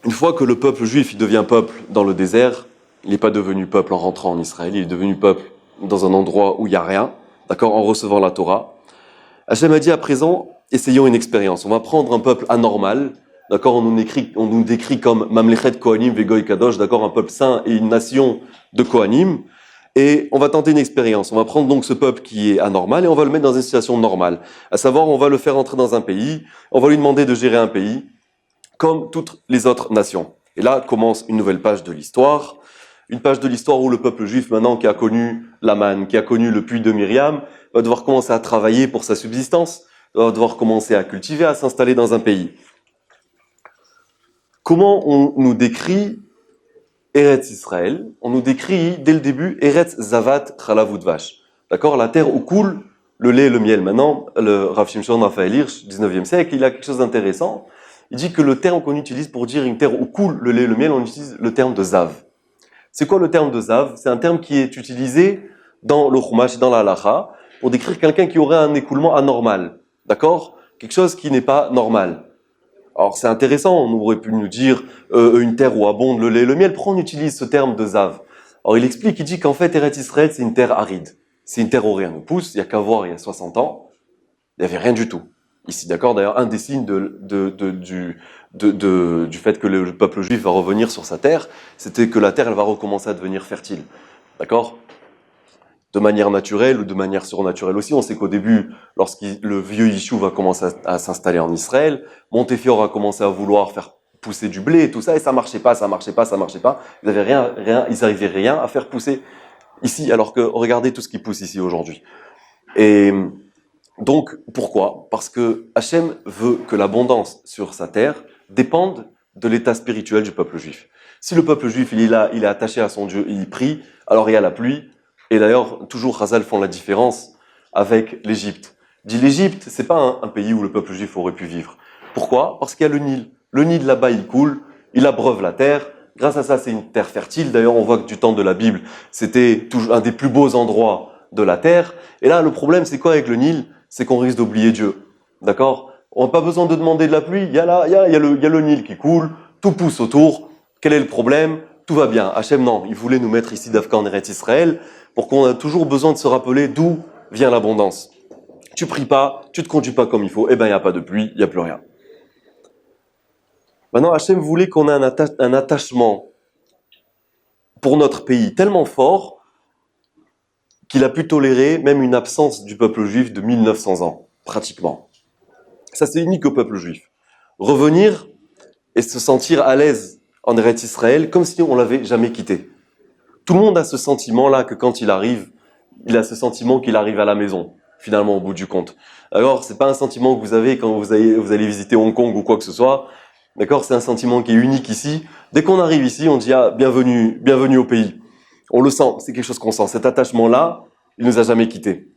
Une fois que le peuple juif il devient peuple dans le désert, il n'est pas devenu peuple en rentrant en Israël, il est devenu peuple dans un endroit où il n'y a rien, d'accord, en recevant la Torah. Hachem a dit à présent, essayons une expérience. On va prendre un peuple anormal, d'accord, on nous décrit comme Mamlechet Kohanim Vegoy Kadosh, d'accord, un peuple saint et une nation de Kohanim, et on va tenter une expérience. On va prendre donc ce peuple qui est anormal et on va le mettre dans une situation normale. À savoir, on va le faire entrer dans un pays, on va lui demander de gérer un pays, comme toutes les autres nations. Et là commence une nouvelle page de l'histoire, une page de l'histoire où le peuple juif, maintenant qui a connu la manne, qui a connu le puits de Myriam, va devoir commencer à travailler pour sa subsistance, va devoir commencer à cultiver, à s'installer dans un pays. Comment on nous décrit Eretz Israël? On nous décrit dès le début Eretz Zavat Chalav Udvash. D'accord? La terre où coule le lait et le miel. Maintenant, le Rav Shimshon Raphaël Hirsch, 19e siècle, il a quelque chose d'intéressant. Il dit que le terme qu'on utilise pour dire une terre où coule le lait et le miel, on utilise le terme de Zav. C'est quoi le terme de Zav? C'est un terme qui est utilisé dans le Chumash et dans la Halacha pour décrire quelqu'un qui aurait un écoulement anormal. D'accord? Quelque chose qui n'est pas normal. Alors c'est intéressant, on aurait pu nous dire une terre où abonde le lait et le miel. Pourquoi on utilise ce terme de Zav? Alors il explique, il dit qu'en fait Eretz Israël c'est une terre aride. C'est une terre où rien ne pousse, il n'y a qu'à voir il y a 60 ans, il n'y avait rien du tout. Ici, d'accord? D'ailleurs, un des signes du fait que le peuple juif va revenir sur sa terre, c'était que la terre, elle va recommencer à devenir fertile. D'accord? De manière naturelle ou de manière surnaturelle aussi. On sait qu'au début, lorsque le vieux Yishuv va commencer à s'installer en Israël, Montefiore a commencé à vouloir faire pousser du blé et tout ça, et ça marchait pas. Ils n'arrivaient rien à faire pousser ici, alors que regardez tout ce qui pousse ici aujourd'hui. Et donc, pourquoi? Parce que Hachem veut que l'abondance sur sa terre dépende de l'état spirituel du peuple juif. Si le peuple juif, il est là, il est attaché à son Dieu, il prie, alors il y a la pluie. Et d'ailleurs, toujours Chazal font la différence avec l'Égypte. Dit l'Égypte, c'est pas un pays où le peuple juif aurait pu vivre. Pourquoi? Parce qu'il y a le Nil. Le Nil là-bas, il coule, il abreuve la terre. Grâce à ça, c'est une terre fertile. D'ailleurs, on voit que du temps de la Bible, c'était un des plus beaux endroits de la terre. Et là, le problème, c'est quoi avec le Nil? C'est qu'on risque d'oublier Dieu. D'accord? On n'a pas besoin de demander de la pluie. Il y a le Nil qui coule, tout pousse autour. Quel est le problème? Tout va bien. Hachem, non. Il voulait nous mettre ici d'Afghan en Eretz Israël pour qu'on a toujours besoin de se rappeler d'où vient l'abondance. Tu pries pas, tu te conduis pas comme il faut, eh ben il n'y a pas de pluie, il n'y a plus rien. Maintenant, Hachem voulait qu'on ait un attachement pour notre pays tellement fort qu'il a pu tolérer même une absence du peuple juif de 1900 ans, pratiquement. Ça, c'est unique au peuple juif. Revenir et se sentir à l'aise en Eretz Israël comme si on l'avait jamais quitté. Tout le monde a ce sentiment-là que quand il arrive, il a ce sentiment qu'il arrive à la maison, finalement, au bout du compte. Alors, c'est pas un sentiment que vous avez quand vous allez visiter Hong Kong ou quoi que ce soit. D'accord? C'est un sentiment qui est unique ici. Dès qu'on arrive ici, on dit, ah, bienvenue au pays. On le sent, c'est quelque chose qu'on sent. Cet attachement-là, il nous a jamais quittés.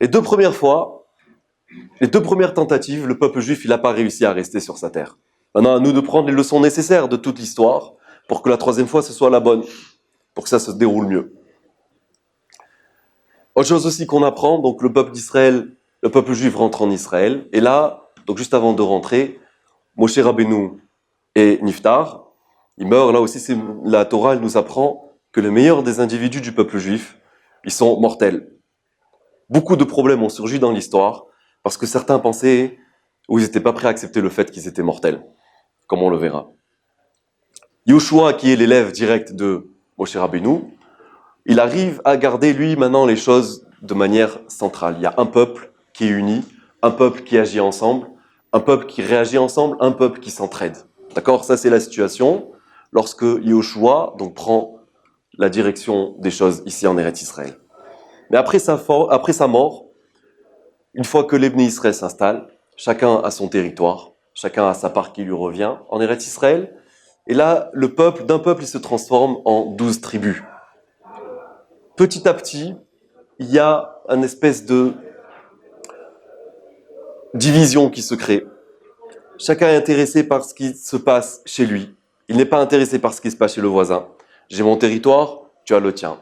Les deux premières tentatives, le peuple juif, il n'a pas réussi à rester sur sa terre. Maintenant, à nous de prendre les leçons nécessaires de toute l'histoire pour que la troisième fois, ce soit la bonne, pour que ça se déroule mieux. Autre chose aussi qu'on apprend, donc le peuple d'Israël, le peuple juif rentre en Israël, et là, donc juste avant de rentrer, Moshe Rabbeinu et Niftar, ils meurent. Là aussi, la Torah, elle nous apprend que les meilleurs des individus du peuple juif, ils sont mortels. Beaucoup de problèmes ont surgi dans l'histoire, parce que certains pensaient, ou ils n'étaient pas prêts à accepter le fait qu'ils étaient mortels, comme on le verra. Yoshua, qui est l'élève direct de Moshe Rabbeinu, il arrive à garder, lui, maintenant, les choses de manière centrale. Il y a un peuple qui est uni, un peuple qui agit ensemble, un peuple qui réagit ensemble, un peuple qui s'entraide. D'accord? Ça, c'est la situation lorsque Yoshua donc, prend la direction des choses ici en Eretz Israël. Mais après sa mort, une fois que l'Ebné Israël s'installe, chacun a son territoire, chacun a sa part qui lui revient en Eretz Israël. Et là, d'un peuple, il se transforme en 12 tribus. Petit à petit, il y a une espèce de division qui se crée. Chacun est intéressé par ce qui se passe chez lui. Il n'est pas intéressé par ce qui se passe chez le voisin. J'ai mon territoire, tu as le tien.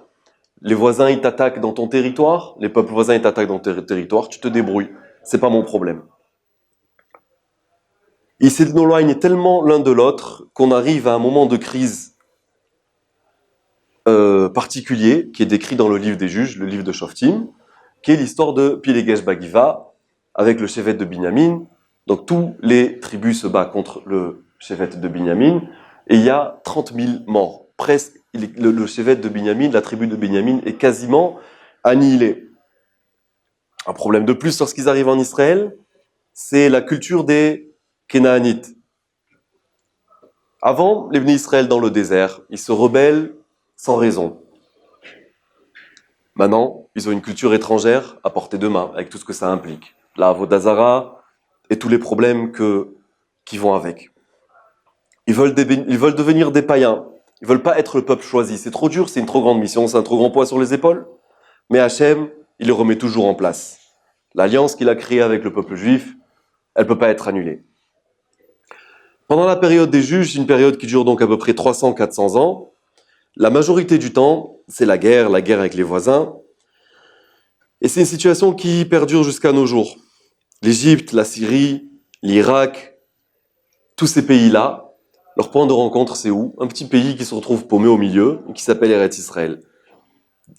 Les voisins, ils t'attaquent dans ton territoire, les peuples voisins, ils t'attaquent dans ton territoire, tu te débrouilles. C'est pas mon problème. Ils s'éloignent tellement l'un de l'autre qu'on arrive à un moment de crise particulier qui est décrit dans le livre des Juges, le livre de Shoftim, qui est l'histoire de Pilegesh Bagiva avec le Shevet de Binyamin. Donc tous les tribus se battent contre le Shevet de Binyamin et il y a 30 000 morts. Presque, le Shevet de Binyamin, la tribu de Binyamin est quasiment annihilée. Un problème de plus lorsqu'ils arrivent en Israël, c'est la culture des Kénaanites. Avant, les Bnei Israël dans le désert, ils se rebellent sans raison. Maintenant, ils ont une culture étrangère à portée de main, avec tout ce que ça implique. La Avodazara et tous les problèmes qui vont avec. Ils veulent devenir des païens. Ils veulent pas être le peuple choisi. C'est trop dur, c'est une trop grande mission, c'est un trop grand poids sur les épaules. Mais Hachem, il le remet toujours en place. L'alliance qu'il a créée avec le peuple juif, elle peut pas être annulée. Pendant la période des juges, une période qui dure donc à peu près 300-400 ans, la majorité du temps, c'est la guerre avec les voisins. Et c'est une situation qui perdure jusqu'à nos jours. L'Égypte, la Syrie, l'Irak, tous ces pays-là, leur point de rencontre, c'est où? Un petit pays qui se retrouve paumé au milieu, et qui s'appelle Eretz Israël.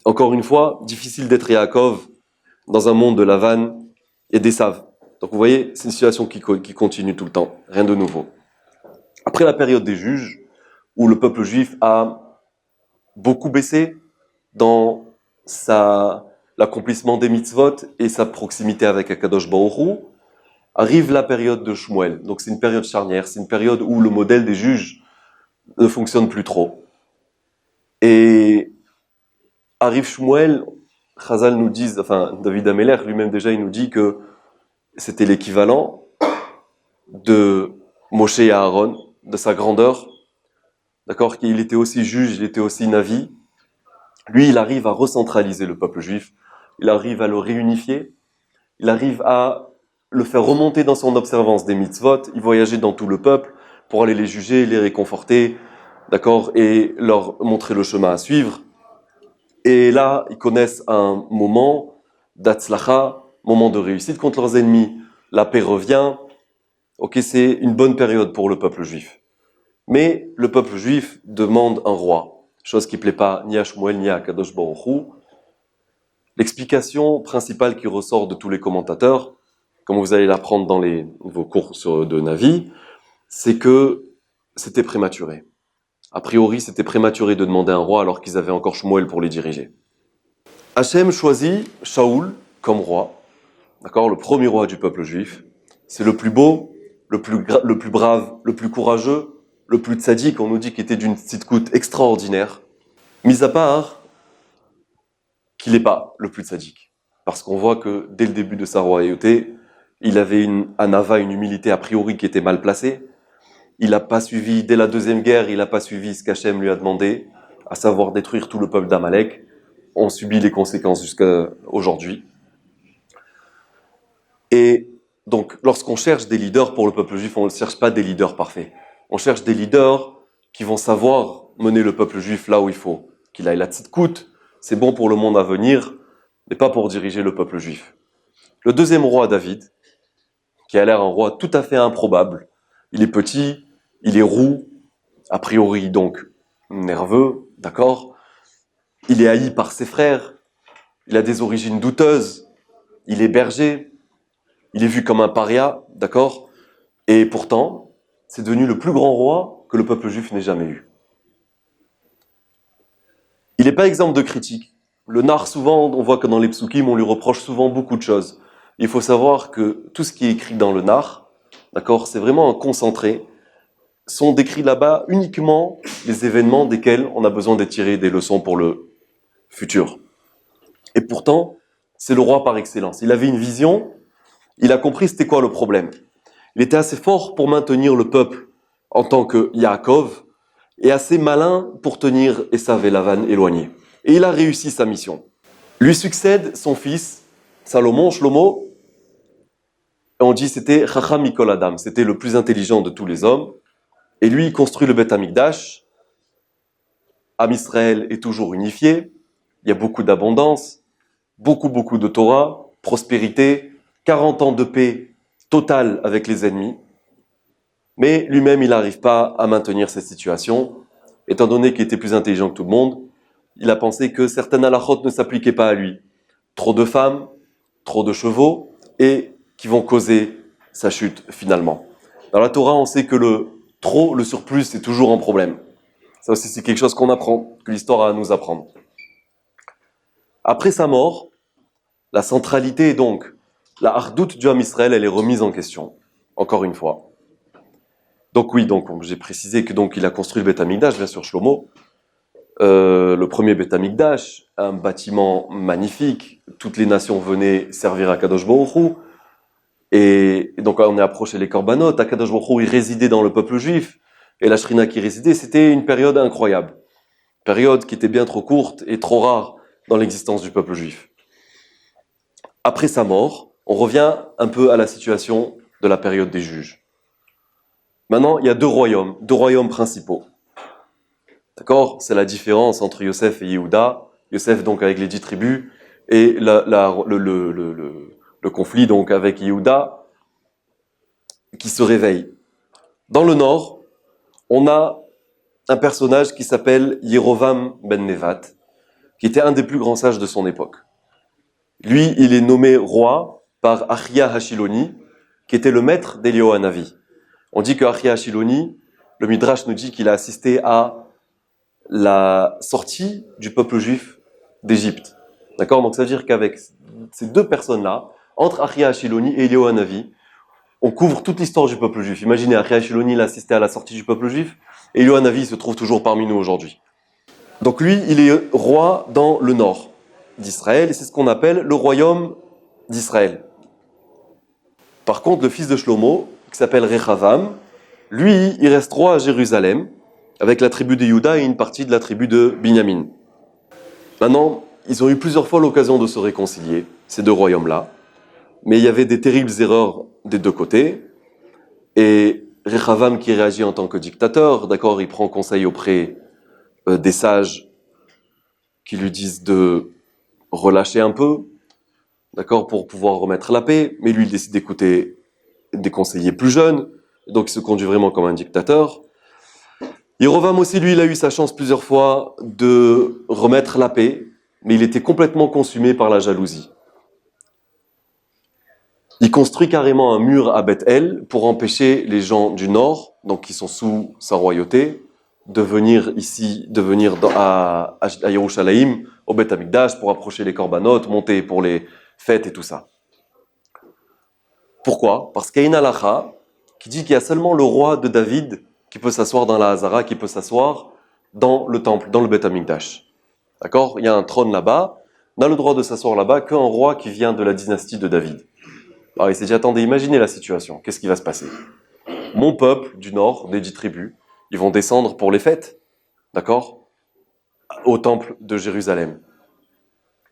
Encore une fois, difficile d'être Yaakov dans un monde de Lavan et d'Esav. Donc vous voyez, c'est une situation qui continue tout le temps, rien de nouveau. Après la période des juges, où le peuple juif a beaucoup baissé dans l'accomplissement des mitzvot et sa proximité avec Akadosh Baruch Hu, arrive la période de Shmuel. Donc c'est une période charnière, c'est une période où le modèle des juges ne fonctionne plus trop. Et arrive Shmuel, Chazal nous dit, enfin David Ameler lui-même déjà, il nous dit que c'était l'équivalent de Moshe et Aaron, de sa grandeur, d'accord, qu'il était aussi juge, il était aussi navi. Lui, il arrive à recentraliser le peuple juif, il arrive à le réunifier, il arrive à le faire remonter dans son observance des mitzvot, il voyageait dans tout le peuple pour aller les juger, les réconforter, d'accord, et leur montrer le chemin à suivre. Et là, ils connaissent un moment d'atzlacha, moment de réussite contre leurs ennemis. La paix revient. Ok, c'est une bonne période pour le peuple juif. Mais le peuple juif demande un roi, chose qui ne plaît pas ni à Shmuel ni à Kadosh Baruch Hu. L'explication principale qui ressort de tous les commentateurs, comme vous allez l'apprendre dans vos cours de Navi, c'est que c'était prématuré. A priori, c'était prématuré de demander un roi alors qu'ils avaient encore Shmuel pour les diriger. Hachem choisit Shaoul comme roi, d'accord, le premier roi du peuple juif. C'est le plus beau, le plus brave, le plus courageux, le plus tzaddik, on nous dit qu'il était d'une tzidkout extraordinaire. Mis à part qu'il n'est pas le plus tzaddik. Parce qu'on voit que dès le début de sa royauté, il avait une anava, une humilité a priori qui était mal placée. Il n'a pas suivi, dès la deuxième guerre, il n'a pas suivi ce qu'Hachem lui a demandé, à savoir détruire tout le peuple d'Amalek. On subit les conséquences jusqu'à aujourd'hui. Et donc, lorsqu'on cherche des leaders pour le peuple juif, on ne cherche pas des leaders parfaits. On cherche des leaders qui vont savoir mener le peuple juif là où il faut. Qu'il aille la tzidkout, c'est bon pour le monde à venir, mais pas pour diriger le peuple juif. Le deuxième roi, David, qui a l'air un roi tout à fait improbable, il est petit, il est roux, a priori donc nerveux, d'accord? Il est haï par ses frères, il a des origines douteuses, il est berger, il est vu comme un paria, d'accord? Et pourtant, c'est devenu le plus grand roi que le peuple juif n'ait jamais eu. Il n'est pas exemple de critique. Le nar, souvent, on voit que dans les psukim, on lui reproche souvent beaucoup de choses. Il faut savoir que tout ce qui est écrit dans le nar, d'accord, c'est vraiment un concentré, sont décrits là-bas uniquement les événements desquels on a besoin de tirer des leçons pour le futur. Et pourtant, c'est le roi par excellence. Il avait une vision, il a compris c'était quoi le problème. Il était assez fort pour maintenir le peuple en tant que Yaakov et assez malin pour tenir Esav et Lavan éloignés. Et il a réussi sa mission. Lui succède son fils, Salomon, Shlomo, et on dit c'était Chacham Mikol Adam, c'était le plus intelligent de tous les hommes. Et lui, il construit le Beth Amikdash. Am Israël est toujours unifié, il y a beaucoup d'abondance, beaucoup de Torah, prospérité, 40 ans de paix totale avec les ennemis. Mais lui-même, il n'arrive pas à maintenir cette situation. Étant donné qu'il était plus intelligent que tout le monde, il a pensé que certaines halachot ne s'appliquaient pas à lui. Trop de femmes, trop de chevaux, et qui vont causer sa chute finalement. Dans la Torah, on sait que le trop, le surplus, c'est toujours un problème. Ça aussi, c'est quelque chose qu'on apprend, que l'histoire a à nous apprendre. Après sa mort, la centralité, donc, la hardout du Ham Israël, elle est remise en question, encore une fois. Donc oui, donc j'ai précisé que donc il a construit le Beth Amikdash, bien sûr, Shlomo. Le premier Beth Amikdash, un bâtiment magnifique. Toutes les nations venaient servir à Kadosh Baruch Hu. Et donc on est approché les Korbanot. Kadosh Baruch Hu, il résidait dans le peuple juif. Et la Shrina qui résidait, c'était une période incroyable. Période qui était bien trop courte et trop rare dans l'existence du peuple juif. Après sa mort, on revient un peu à la situation de la période des juges. Maintenant, il y a deux royaumes principaux. D'accord? C'est la différence entre Yosef et Yehuda. Yosef donc avec les 10 tribus et le conflit donc avec Yehuda qui se réveille. Dans le nord, on a un personnage qui s'appelle Yerovam ben Nevat, qui était un des plus grands sages de son époque. Lui, il est nommé roi par Achia Hashiloni, qui était le maître d'Eliyahu Hanavi. On dit que Achia Hashiloni, le Midrash nous dit qu'il a assisté à la sortie du peuple juif d'Égypte. D'accord? Donc ça veut dire qu'avec ces deux personnes-là, entre Achia Hashiloni et Eliyahu Hanavi, on couvre toute l'histoire du peuple juif. Imaginez, Achia Hashiloni, il a assisté à la sortie du peuple juif, et Eliyahu Hanavi se trouve toujours parmi nous aujourd'hui. Donc lui, il est roi dans le nord d'Israël, et c'est ce qu'on appelle le royaume d'Israël. Par contre, le fils de Shlomo, qui s'appelle Rechavam, lui, il reste roi à Jérusalem, avec la tribu de Juda et une partie de la tribu de Binyamin. Maintenant, ils ont eu plusieurs fois l'occasion de se réconcilier, ces deux royaumes-là, mais il y avait des terribles erreurs des deux côtés, et Rechavam qui réagit en tant que dictateur, d'accord, il prend conseil auprès des sages qui lui disent de relâcher un peu, d'accord, pour pouvoir remettre la paix, mais lui, il décide d'écouter des conseillers plus jeunes, donc il se conduit vraiment comme un dictateur. Yerovam aussi, lui, il a eu sa chance plusieurs fois de remettre la paix, mais il était complètement consumé par la jalousie. Il construit carrément un mur à Beth-El pour empêcher les gens du nord, donc qui sont sous sa royauté, de venir ici, à Yerushalayim, au Beth Amikdash, pour approcher les korbanot, monter pour les fêtes et tout ça. Pourquoi? Parce qu'il y a une halakha qui dit qu'il y a seulement le roi de David qui peut s'asseoir dans la Hazara, qui peut s'asseoir dans le temple, dans le Beth Amikdash. D'accord? Il y a un trône là-bas, on n'a le droit de s'asseoir là-bas qu'un roi qui vient de la dynastie de David. Alors il s'est dit, attendez, imaginez la situation, qu'est-ce qui va se passer? Mon peuple du nord, des 10 tribus, ils vont descendre pour les fêtes, d'accord? Au temple de Jérusalem.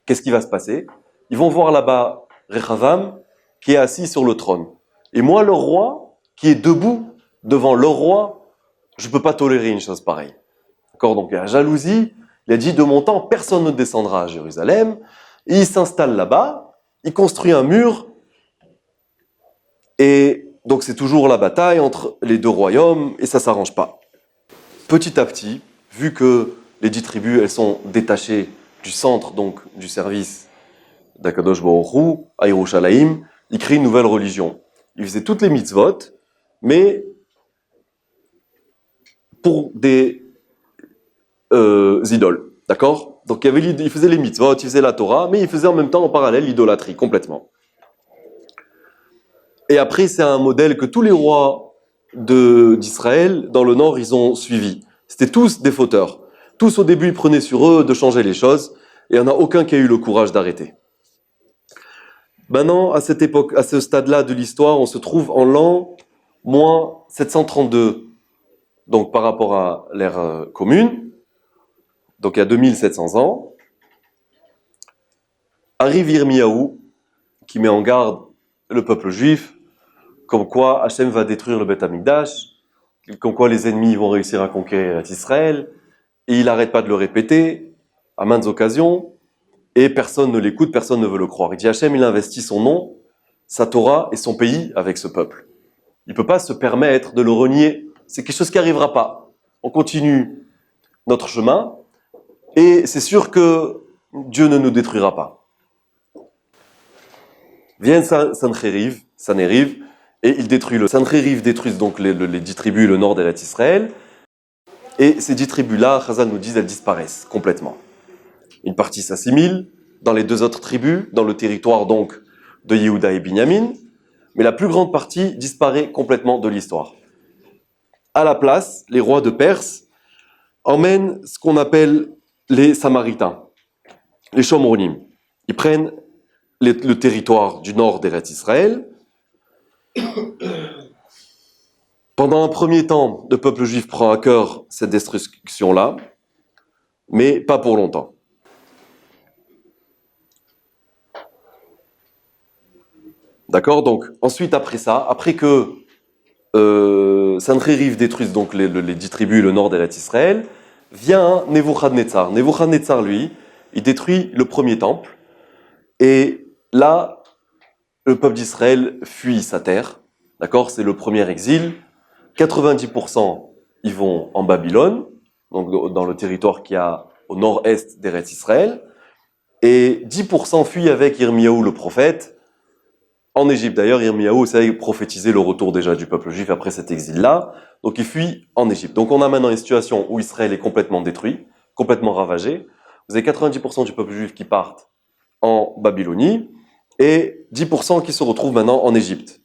Qu'est-ce qui va se passer? Ils vont voir là-bas Rechavam qui est assis sur le trône. Et moi, le roi, qui est debout devant le roi, je ne peux pas tolérer une chose pareille. D'accord? Donc il y a la jalousie, il a dit, de mon temps, personne ne descendra à Jérusalem. Et il s'installe là-bas, il construit un mur, et donc c'est toujours la bataille entre les deux royaumes, et ça ne s'arrange pas. Petit à petit, vu que les 10 tribus, elles sont détachées du centre, donc du service d'Akadosh Baruch Hu, à Yerushalayim, il crée une nouvelle religion. Il faisait toutes les mitzvot, mais pour des idoles, d'accord? Donc il faisait les mitzvot, il faisait la Torah, mais il faisait en même temps en parallèle l'idolâtrie, complètement. Et après, c'est un modèle que tous les rois d'Israël, dans le nord, ils ont suivi. C'était tous des fauteurs. Tous au début, ils prenaient sur eux de changer les choses, et il n'y en a aucun qui a eu le courage d'arrêter. Maintenant, à cette époque, à ce stade-là de l'histoire, on se trouve en l'an moins 732, donc par rapport à l'ère commune, donc il y a 2700 ans. Arrive Yirmiyahu, qui met en garde le peuple juif, comme quoi Hachem va détruire le Beth Amikdash, comme quoi les ennemis vont réussir à conquérir Israël, et il n'arrête pas de le répéter à maintes occasions, et personne ne l'écoute, personne ne veut le croire. Il dit Hachem, il investit son nom, sa Torah et son pays avec ce peuple. Il ne peut pas se permettre de le renier. C'est quelque chose qui n'arrivera pas. On continue notre chemin et c'est sûr que Dieu ne nous détruira pas. Vient Sancheriv, et il détruit le Sancheriv détruisent donc les 10 tribus, le nord d'Eretz Israël. Et ces 10 tribus-là, Chazal nous dit, elles disparaissent complètement. Une partie s'assimile dans les 2 autres tribus, dans le territoire donc de Yehuda et Binyamin, mais la plus grande partie disparaît complètement de l'histoire. À la place, les rois de Perse emmènent ce qu'on appelle les Samaritains, les Shomronim. Ils prennent le territoire du nord d'Eretz Israël. Pendant un premier temps, le peuple juif prend à cœur cette destruction-là, mais pas pour longtemps. D'accord? Donc, ensuite, après ça, après que Sancheriv détruise donc les 10 tribus, le nord d'Eretz Israël, vient Nebuchadnezzar. Nebuchadnezzar, lui, il détruit le premier temple, et là, le peuple d'Israël fuit sa terre. D'accord? C'est le premier exil. 90% ils vont en Babylone, donc dans le territoire qui a au nord-est d'Eretz Israël, et 10% fuient avec Yirmiyahu le prophète en Égypte. D'ailleurs, Yirmiyahu essaie de prophétiser le retour déjà du peuple juif après cet exil-là, donc il fuit en Égypte. Donc on a maintenant une situation où Israël est complètement détruit, complètement ravagé. Vous avez 90% du peuple juif qui partent en Babylonie, et 10% qui se retrouvent maintenant en Égypte.